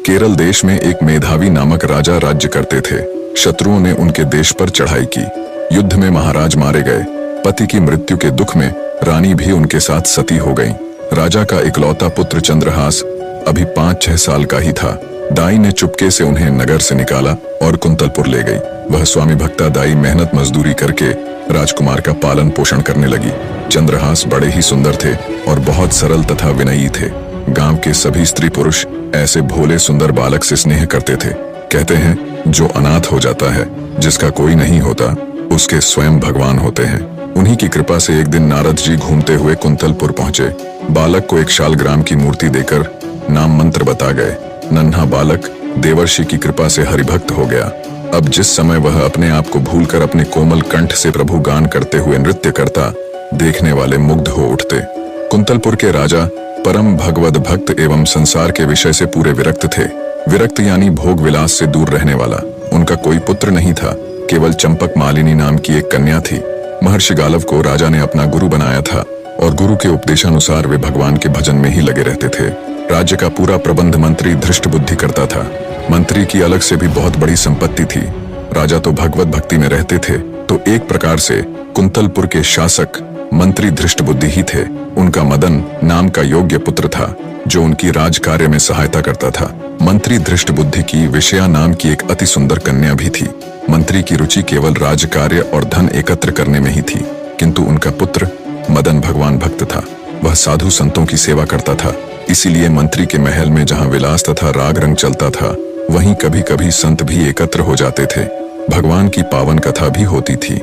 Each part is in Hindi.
केरल देश में एक मेधावी नामक राजा राज्य करते थे। शत्रुओं ने उनके देश पर चढ़ाई की। युद्ध में महाराज मारे गए। पति की मृत्यु के दुख में रानी भी उनके साथ सती हो गईं। राजा का इकलौता पुत्र चंद्रहास अभी 5-6 साल का ही था। दाई ने चुपके से उन्हें नगर से निकाला और कुंतलपुर ले गई। वह स्वामी भक्ता दाई मेहनत मजदूरी करके राजकुमार का पालन पोषण करने लगी। चंद्रहास बड़े ही सुंदर थे और बहुत सरल तथा विनयी थे। गांव के सभी स्त्री पुरुष ऐसे भोले सुंदर बालक से स्नेह करते थे। कहते हैं जो अनाथ हो जाता है, जिसका कोई नहीं होता, उसके स्वयं भगवान होते हैं। उन्हीं की कृपा से एक दिन नारद जी घूमते हुए कुंतलपुर पहुंचे। बालक को एक शालग्राम की मूर्ति देकर नाम मंत्र बता गए। नन्हा बालक देवर्षि की कृपा से हरिभक्त हो गया। अब जिस समय वह अपने आप को भूलकर अपने कोमल कंठ से प्रभु गान करते हुए नृत्य करता, देखने वाले मुग्ध हो उठते। कुंतलपुर के राजा परम भगवद भक्त एवं संसार के विषय से पूरे विरक्त थे। विरक्त यानी भोग विलास से दूर रहने वाला। उनका कोई पुत्र नहीं था, केवल चंपक मालिनी नाम की एक कन्या थी। महर्षि गालव को राजा ने अपना गुरु बनाया था और गुरु के उपदेशानुसार वे भगवान के भजन में ही लगे रहते थे। राज्य का पूरा प्रबंध मंत्री धृष्ट बुद्धि करता था। मंत्री की अलग से भी बहुत बड़ी संपत्ति थी। राजा तो भगवत भक्ति में रहते थे, तो एक प्रकार से कुंतलपुर के शासक मंत्री धृष्ट बुद्धि ही थे। उनका मदन नाम का योग्य पुत्र था, जो उनकी राज कार्य में सहायता करता था। मंत्री धृष्ट बुद्धि की विषया नाम की एक अति सुंदर कन्या भी थी। मंत्री की रुचि केवल राज कार्य और धन एकत्र करने में ही थी, किंतु उनका पुत्र मदन भगवान भक्त था। वह साधु संतों की सेवा करता था। इसीलिए मंत्री के महल में जहाँ विलास तथा राग रंग चलता था, वहीं कभी कभी संत भी एकत्र हो जाते थे। भगवान की पावन कथा भी होती थी।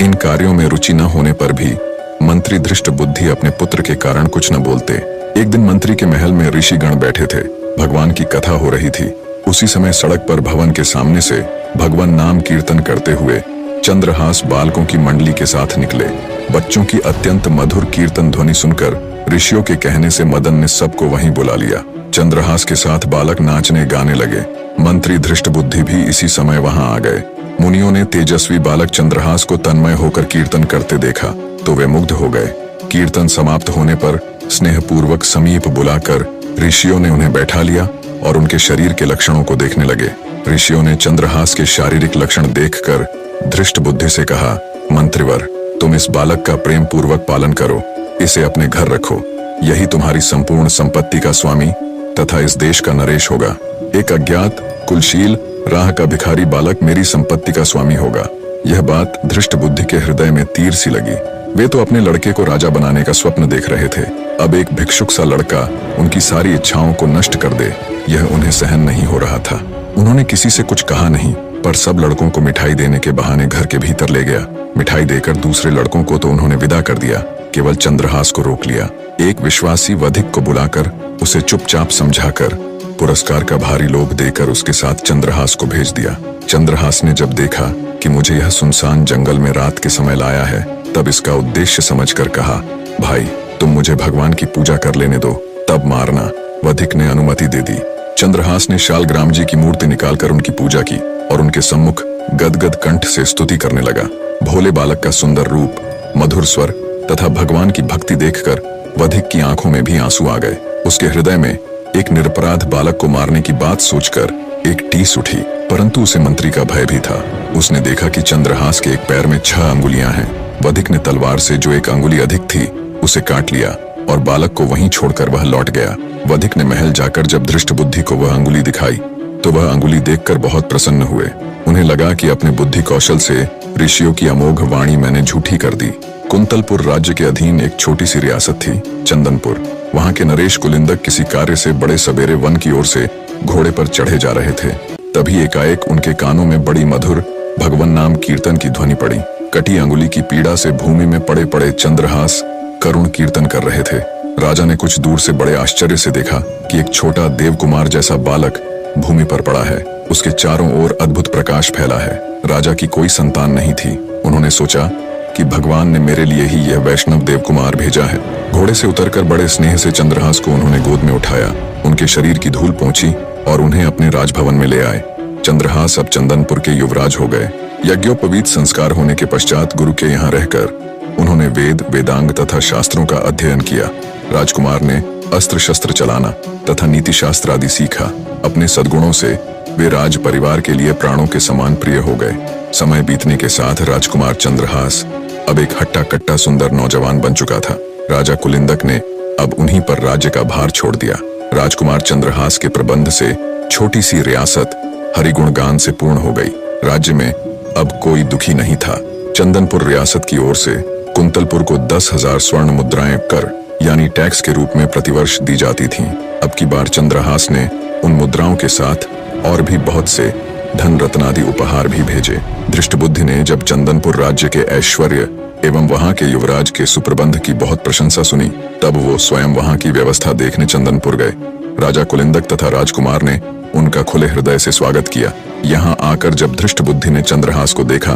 इन कार्यों में रुचि न होने पर भी मंत्री धृष्ट बुद्धि अपने पुत्र के कारण कुछ न बोलते। एक दिन मंत्री के महल में ऋषिगण बैठे थे। भगवान की कथा हो रही थी। उसी समय सड़क पर भवन के सामने से भगवान नाम कीर्तन करते हुए चंद्रहास बालकों की मंडली के साथ निकले। बच्चों की अत्यंत मधुर कीर्तन ध्वनि सुनकर ऋषियों के कहने से मदन ने सबको वहीं बुला लिया। चंद्रहास के साथ बालक नाचने गाने लगे। मंत्री धृष्ट बुद्धि भी इसी समय वहां आ गए। मुनियों ने तेजस्वी बालक चंद्रहास को तन्मय होकर कीर्तन करते देखा तो वे मुग्ध हो गए। कीर्तन समाप्त होने पर स्नेहपूर्वक समीप बुलाकर ऋषियों ने उन्हें बैठा लिया और उनके शरीर के लक्षणों को देखने लगे। ऋषियों ने चंद्रहास के शारीरिक लक्षण देखकर धृष्ट बुद्धि से कहा, मंत्रिवर, तुम इस बालक का प्रेम पूर्वक पालन करो, इसे अपने घर रखो। यही तुम्हारी संपूर्ण संपत्ति का स्वामी तथा इस देश का नरेश होगा। एक अज्ञात कुलशील राह का भिखारी बालक मेरी संपत्ति का स्वामी होगा। यह बात धृष्ट बुद्धि के हृदय में तीर सी लगी। वे तो अपने लड़के को राजा बनाने का स्वप्न देख रहे थे। अब एक भिक्षुक सा लड़का उनकी सारी इच्छाओं को नष्ट कर दे, यह उन्हें सहन नहीं हो रहा था। उन्होंने किसी से कुछ कहा नहीं, पर सब लड़कों को मिठाई देने के बहाने घर के भीतर ले गया। मिठाई देकर दूसरे लड़कों को तो उन्होंने विदा कर दिया, केवल चंद्रहास को रोक लिया। एक विश्वासी वधिक को बुलाकर उसे चुपचाप समझाकर पुरस्कार का भारी लोभ देकर उसके साथ चंद्रहास को भेज दिया। चंद्रहास ने जब देखा कि मुझे यह सुनसान जंगल में रात के समय लाया है, तब इसका उद्देश्य समझकर कहा, भाई तुम मुझे भगवान की पूजा कर लेने दो, तब मारना। वधिक ने अनुमति दे दी। चंद्रहास ने शालग्राम जी की मूर्ति निकालकर उनकी पूजा की और उनके सम्मुख गदगद कंठ से स्तुति करने लगा। भोले बालक का सुंदर रूप, मधुर स्वर तथा भगवान की भक्ति देखकर वधिक की आंखों में भी आंसू आ गए। उसके हृदय में एक निरपराध बालक को मारने की बात सोचकर एक टीस उठी, परंतु उसे मंत्री का भय भी था। उसने देखा कि चंद्रहास के एक पैर में 6 अंगुलियां हैं। वधिक ने तलवार से जो एक अंगुली अधिक थी उसे काट लिया और बालक को वहीं छोड़कर वह लौट गया। वधिक ने महल जाकर जब धृष्ट बुद्धि को वह अंगुली दिखाई तो वह अंगुली देखकर बहुत प्रसन्न हुए। उन्हें लगा कि अपने बुद्धि कौशल से ऋषियों की अमोघ वाणी मैंने झूठी कर दी। कुंतलपुर राज्य के अधीन एक छोटी सी रियासत थी, चंदनपुर। वहां के नरेश कुलिंदक किसी कार्य से बड़े सवेरे वन की ओर से घोड़े पर चढ़े जा रहे थे। तभी एकाएक उनके कानों में बड़ी मधुर भगवान नाम कीर्तन की ध्वनि पड़ी। कटी अंगुली की पीड़ा से भूमि में पड़े पड़े चंद्रहास करुण कीर्तन कर रहे थे। राजा ने कुछ दूर से बड़े आश्चर्य से देखा कि एक छोटा देवकुमार जैसा बालक भूमि पर पड़ा है। उसके चारों ओर अद्भुत प्रकाश फैला है। राजा की कोई संतान नहीं थी। उन्होंने सोचा कि भगवान ने मेरे लिए ही यह वैष्णव देवकुमार भेजा है। घोड़े से उतरकर बड़े स्नेह से चंद्रहास को उन्होंने गोद में उठाया। उनके शरीर की धूल पोंछी और उन्हें अपने राजभवन में ले आए। चंद्रहास अब चंदनपुर के युवराज हो गए। यज्ञोपवीत संस्कार होने के पश्चात गुरु के यहाँ रहकर उन्होंने वेद, वेदांग तथा शास्त्रों का अध्ययन किया। राजकुमार ने अस्त्र शस्त्र चलाना तथा नीति शास्त्र आदि सीखा। अपने सद्गुणों से वे राज परिवार के लिए प्राणों के समान प्रिय हो गए। समय बीतने के साथ राजकुमार चंद्रहास अब एक हट्टा कट्टा सुंदर नौजवान बन चुका था। राजा कुलिंदक ने अब उन्हीं पर राज्य का भार छोड़ दिया। राजकुमार चंद्रहास के प्रबंध से छोटी सी रियासत हरिगुणगान से पूर्ण हो गई। राज्य में अब कोई दुखी नहीं था। चंदनपुर रियासत की ओर से कुंतलपुर को 10,000 स्वर्ण मुद्राएं कर यानी टैक्स के रूप में प्रतिवर्ष दी जाती थीं। अब की बार चंद्रहास ने उन मुद्राओं के साथ और भी बहुत से धन रत्नादि उपहार भी भेजे। दृष्टबुद्धि ने जब चंदनपुर राज्य के ऐश्वर्य एवं वहां के युवराज के सुप्रबंध की बहुत प्रशंसा सुनी, तब वो स्वयं वहां की व्यवस्था देखने चंदनपुर गए। राजा कुलिंदक तथा राजकुमार ने उनका खुले हृदय से स्वागत किया। यहाँ आकर जब दृष्टबुद्धि ने चंद्रहास को देखा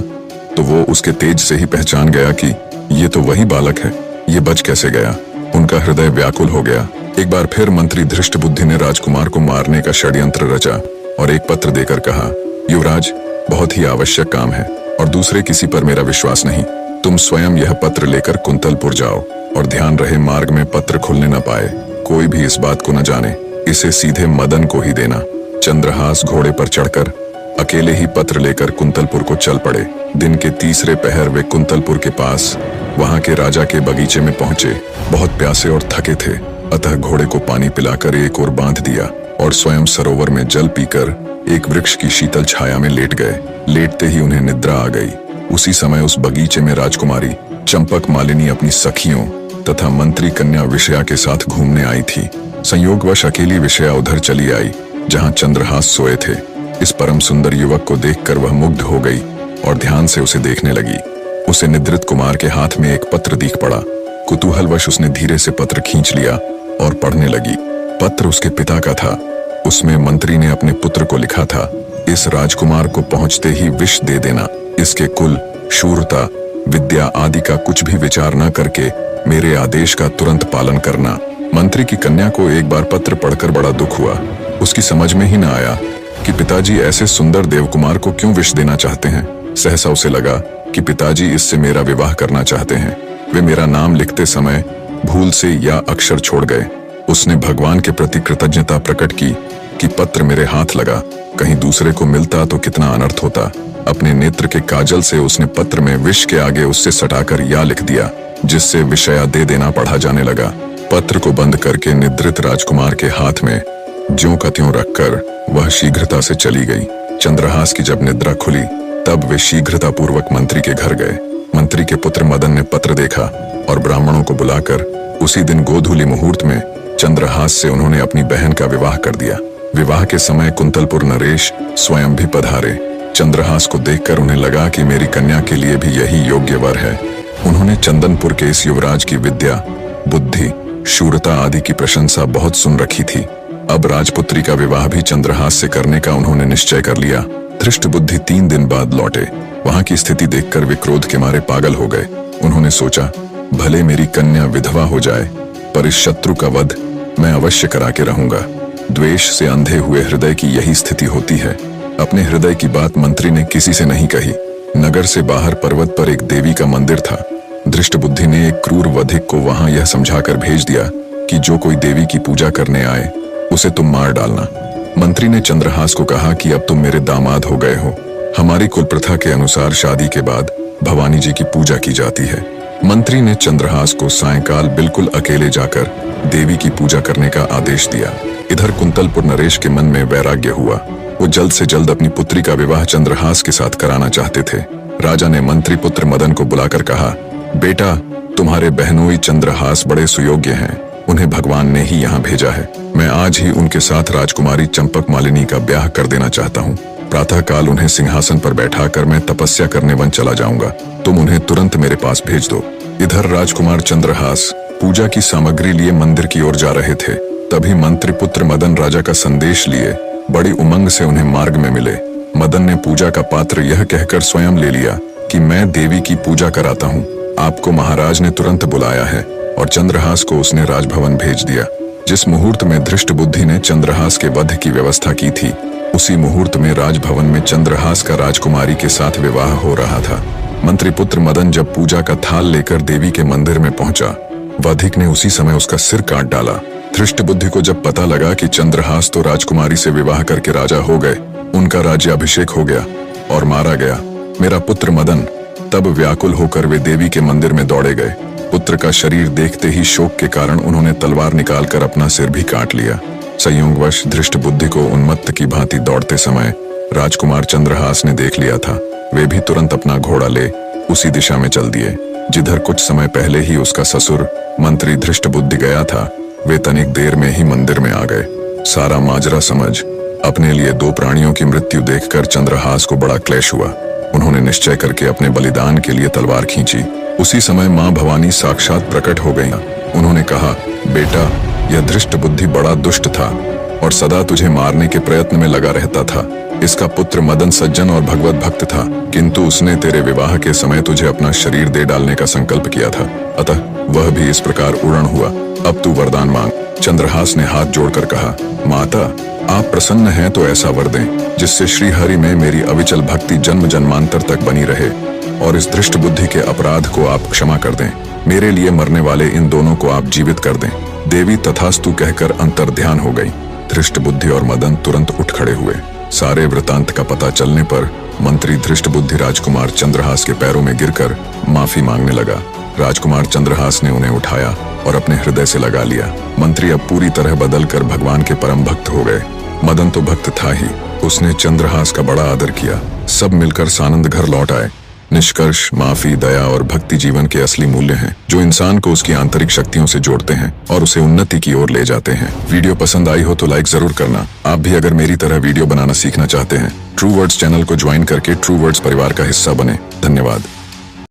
तो वो उसके तेज से ही पहचान गया कि ये तो वही बालक है, ये बच कैसे गया। उनका हृदय व्याकुल हो गया। एक बार फिर मंत्री धृष्टबुद्धि ने राजकुमार को मारने का षड्यंत्र रचा और एक पत्र देकर कहा, युवराज, बहुत ही आवश्यक काम है और दूसरे किसी पर मेरा विश्वास नहीं। तुम स्वयं यह पत्र लेकर कुंतलपुर जाओ और ध्यान रहे मार्ग में पत्र खुलने न पाए, कोई भी इस बात को न जाने। इसे सीधे मदन को ही देना। चंद्रहास घोड़े पर चढ़कर अकेले ही पत्र लेकर कुंतलपुर को चल पड़े। दिन के तीसरे पहर वे कुंतलपुर के पास वहां के राजा के बगीचे में पहुंचे। बहुत प्यासे और थके थे, अतः घोड़े को पानी पिलाकर एक ओर बांध दिया और स्वयं सरोवर में जल पीकर एक वृक्ष की शीतल छाया में लेट गए। लेटते ही उन्हें निद्रा आ गई। उसी समय उस बगीचे में राजकुमारी चंपक मालिनी अपनी सखियों तथा मंत्री कन्या विषया के साथ घूमने आई थी। संयोगवश अकेली विषया उधर चली आई जहां चंद्रहास सोए थे। इस परम सुंदर युवक को देखकर वह मुग्ध हो गई और ध्यान से उसे देखने लगी। उसे निद्रित कुमार के हाथ में एक पत्र दिख पड़ा। कुतूहलवश उसने धीरे से पत्र खींच लिया और पढ़ने लगी। पत्र उसके पिता का था। उसमें मंत्री ने अपने पुत्र को लिखा था, इस राजकुमार को पहुंचते ही विष दे देना। इसके कुल, शूरता, विद्या आदि का कुछ भी विचार न करके मेरे आदेश का तुरंत पालन करना। मंत्री की कन्या को एक बार पत्र पढ़कर बड़ा दुख हुआ। उसकी समझ में ही न आया कि पिताजी ऐसे सुंदर देवकुमार को क्यों विष देना चाहते हैं। सहसा उसे लगा कि पिताजी इससे मेरा विवाह करना चाहते हैं। वे मेरा नाम लिखते समय भूल से या अक्षर छोड़ गए। उसने भगवान के प्रति कृतज्ञता प्रकट की कि पत्र मेरे हाथ लगा, कहीं दूसरे को मिलता तो कितना अनर्थ होता। अपने नेत्र के काजल से उसने पत्र में विष के आगे उससे सटाकर या लिख दिया, जिससे विषया दे देना पढ़ा जाने लगा। पत्र को बंद करके निद्रित राजकुमार के हाथ में ज्यों का त्यों रखकर वह शीघ्रता से चली गई। चंद्रहास की जब निद्रा खुली तब वे शीघ्रता पूर्वक मंत्री के घर गए। मंत्री के पुत्र मदन ने पत्र देखा और ब्राह्मणों को बुलाकर उसी दिन गोधूली मुहूर्त में चंद्रहास से उन्होंने अपनी बहन का विवाह कर दिया। विवाह के समय कुंतलपुर नरेश स्वयं भी पधारे। चंद्रहास को देखकर उन्हें लगा कि मेरी कन्या के लिए भी यही योग्य वर है। उन्होंने चंदनपुर के इस युवराज की विद्या, बुद्धि, शूरता आदि की प्रशंसा बहुत सुन रखी थी। अब राजपुत्री का विवाह भी चंद्रहास से करने का उन्होंने निश्चय कर लिया। धृष्टबुद्धि 3 दिन बाद लौटे। वहां की स्थिति देखकर वे क्रोध के मारे पागल हो गए। उन्होंने सोचा, भले मेरी कन्या विधवा हो जाए, पर इस शत्रु का वध मैं अवश्य करा के रहूंगा। द्वेष से अंधे हुए हृदय की यही स्थिति होती है। अपने हृदय की बात मंत्री ने किसी से नहीं कही। नगर से बाहर पर्वत पर एक देवी का मंदिर था। धृष्टबुद्धि ने एक क्रूर वधिक को वहां यह समझाकर भेज दिया कि जो कोई देवी की पूजा करने आए उसे तुम मार डालना। मंत्री ने चंद्रहास को कहा कि अब तुम मेरे दामाद हो गए हो। हमारी कुल प्रथा के अनुसार शादी के बाद भवानी जी की पूजा की जाती है। मंत्री ने चंद्रहास को सायंकाल बिल्कुल अकेले जाकर देवी की पूजा करने का आदेश दिया। इधर कुंतलपुर नरेश के मन में वैराग्य हुआ। वो जल्द से जल्द अपनी पुत्री का विवाह चंद्रहास के साथ कराना चाहते थे। राजा ने मंत्री पुत्र मदन को बुलाकर कहा, बेटा, तुम्हारे बहनोई चंद्रहास बड़े सुयोग्य हैं। उन्हें भगवान ने ही यहाँ भेजा है। मैं आज ही उनके साथ राजकुमारी चंपक मालिनी का ब्याह कर देना चाहता हूँ। प्रातःकाल उन्हें सिंहासन पर बैठाकर मैं तपस्या करने वन चला जाऊंगा। तुम उन्हें तुरंत मेरे पास भेज दो। इधर राजकुमार चंद्रहास पूजा की सामग्री लिए मंदिर की ओर जा रहे थे। तभी मंत्री पुत्र मदन राजा का संदेश लिए बड़ी उमंग से उन्हें मार्ग में मिले। मदन ने पूजा का पात्र यह कहकर स्वयं ले लिया कि मैं देवी की पूजा कराता हूँ। आपको महाराज ने तुरंत बुलाया है। और चंद्रहास को उसने राजभवन भेज दिया। जिस मुहूर्त में धृष्टबुद्धि ने चंद्रहास के वध की व्यवस्था की थी, उसी मुहूर्त में राजभवन में चंद्रहास का राजकुमारी के साथ विवाह हो रहा था। मंत्रीपुत्र मदन जब पूजा का थाल लेकर देवी के मंदिर में पहुंचा, वधिक ने उसी समय उसका सिर काट डाला। धृष्ट बुद्धि को जब पता लगा कि चंद्रहास तो राजकुमारी से विवाह करके राजा हो गए, उनका राज्याभिषेक हो गया और मारा गया, मेरा पुत्र मदन, तब व्याकुल होकर वे देवी के मंदिर में दौड़े गए। पुत्र का शरीर देखते ही शोक के कारण उन्होंने तलवार निकालकर अपना सिर भी काट लिया। संयोगवश धृष्ट बुद्धि को उन्मत्त की भांति दौड़ते समय राजकुमार चंद्रहास ने देख लिया था। वे भी तुरंत अपना घोड़ा ले उसी दिशा में चल दिए जिधर कुछ समय पहले ही उसका ससुर मंत्री धृष्ट बुद्धि गया था। वे तनिक देर में ही मंदिर में आ गए। सारा माजरा समझ अपने लिए दो प्राणियों की मृत्यु देखकर चंद्रहास को बड़ा क्लेश हुआ। उन्होंने निश्चय करके अपने बलिदान के लिए तलवार खींची। उसी समय मां भवानी साक्षात प्रकट हो गईं। उन्होंने कहा, बेटा, यह धृष्ट बुद्धि बड़ा दुष्ट था और सदा तुझे मारने के प्रयत्न में लगा रहता था। इसका पुत्र मदन सज्जन और भगवत भक्त था, किंतु उसने तेरे विवाह के समय तुझे अपना शरीर दे डालने का संकल्प किया था, अतः वह भी इस प्रकार उड़न हुआ। अब तू वरदान मांग। चंद्रहास ने हाथ जोड़कर कहा, माता, आप प्रसन्न हैं तो ऐसा वर दें जिससे श्री हरि में मेरी अविचल भक्ति जन्म जन्मांतर तक बनी रहे और इस धृष्ट बुद्धि के अपराध को आप क्षमा कर दें। मेरे लिए मरने वाले इन दोनों को आप जीवित कर दें। देवी तथास्तु कहकर अंतर्ध्यान हो गई। धृष्ट बुद्धि और मदन तुरंत उठ खड़े हुए। सारे वृतांत का पता चलने पर मंत्री धृष्ट बुद्धि राजकुमार चंद्रहास के पैरों में गिरकर माफी मांगने लगा। राजकुमार चंद्रहास ने उन्हें उठाया और अपने हृदय से लगा लिया। मंत्री अब पूरी तरह बदलकर भगवान के परम भक्त हो गए। मदन तो भक्त था ही, उसने चंद्रहास का बड़ा आदर किया। सब मिलकर सानंद घर लौट आए। निष्कर्ष, माफी, दया और भक्ति जीवन के असली मूल्य हैं जो इंसान को उसकी आंतरिक शक्तियों से जोड़ते हैं और उसे उन्नति की ओर ले जाते हैं। वीडियो पसंद आई हो तो लाइक जरूर करना। आप भी अगर मेरी तरह वीडियो बनाना सीखना चाहते हैं, ट्रू वर्ड्स चैनल को ज्वाइन करके ट्रू वर्ड्स परिवार का हिस्सा बने। धन्यवाद।